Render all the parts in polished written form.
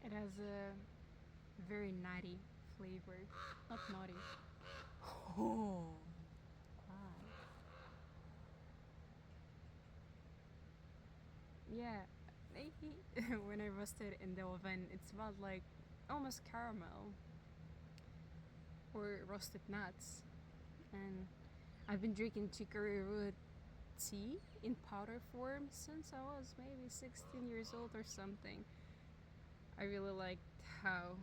It has a very nutty flavor. Not naughty. Oh, wow. Yeah, maybe when I roasted in the oven, it smelled like almost caramel or roasted nuts. And I've been drinking chicory root tea in powder form since I was maybe 16 years old or something. I really liked how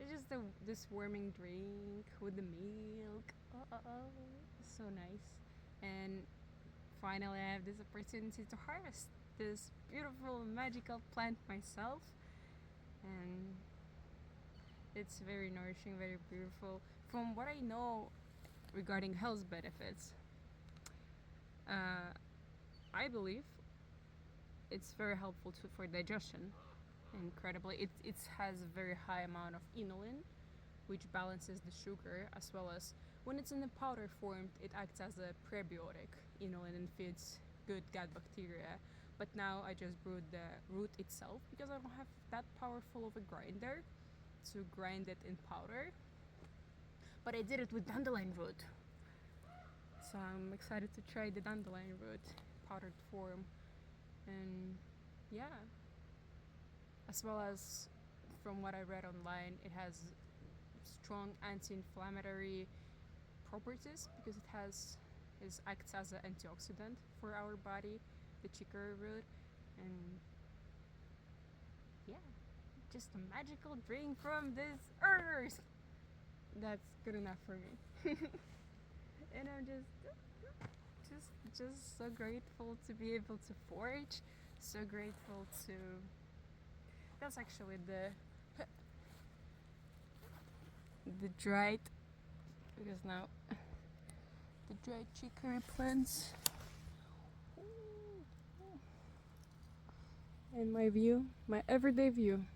it's just this warming drink with the milk. Oh, so nice. And finally, I have this opportunity to harvest this beautiful magical plant myself, and it's very nourishing, very beautiful. From what I know regarding health benefits, uh, I believe it's very helpful for digestion. Incredibly, it has a very high amount of inulin, which balances the sugar, as well as when it's in the powder form, it acts as a prebiotic, and feeds good gut bacteria. But now I just brewed the root itself because I don't have that powerful of a grinder to grind it in powder. But I did it with dandelion root, so I'm excited to try the dandelion root powdered form, and yeah, as well as from what I read online, it has strong anti-inflammatory properties because it acts as an antioxidant for our body, the chicory root, and yeah, just a magical drink from this earth. That's good enough for me. And I'm just so grateful to be able to forage, so grateful to. That's actually the dried, because now the dried chicory plants. And my view, my everyday view.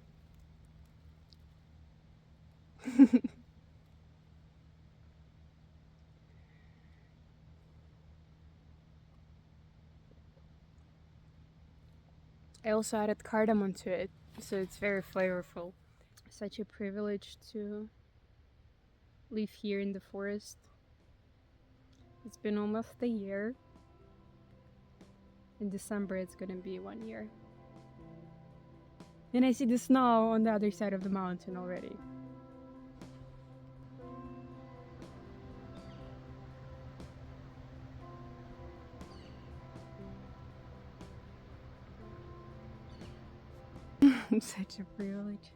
I also added cardamom to it, so it's very flavorful. Such a privilege to live here in the forest. It's been almost a year. In December, it's gonna be 1 year. And I see the snow on the other side of the mountain already. Such a privilege.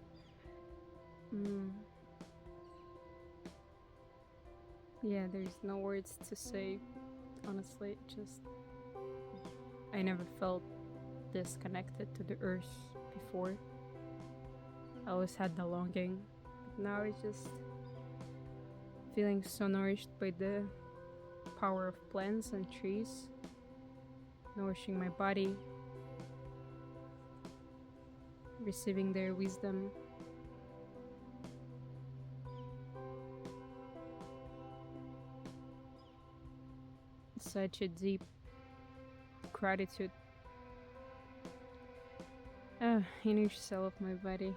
Mm. Yeah, there's no words to say, honestly. Just, I never felt disconnected to the earth before. I always had the longing. But now it's just feeling so nourished by the power of plants and trees, nourishing my body, receiving their wisdom. Such a deep gratitude. Inner cell of my body.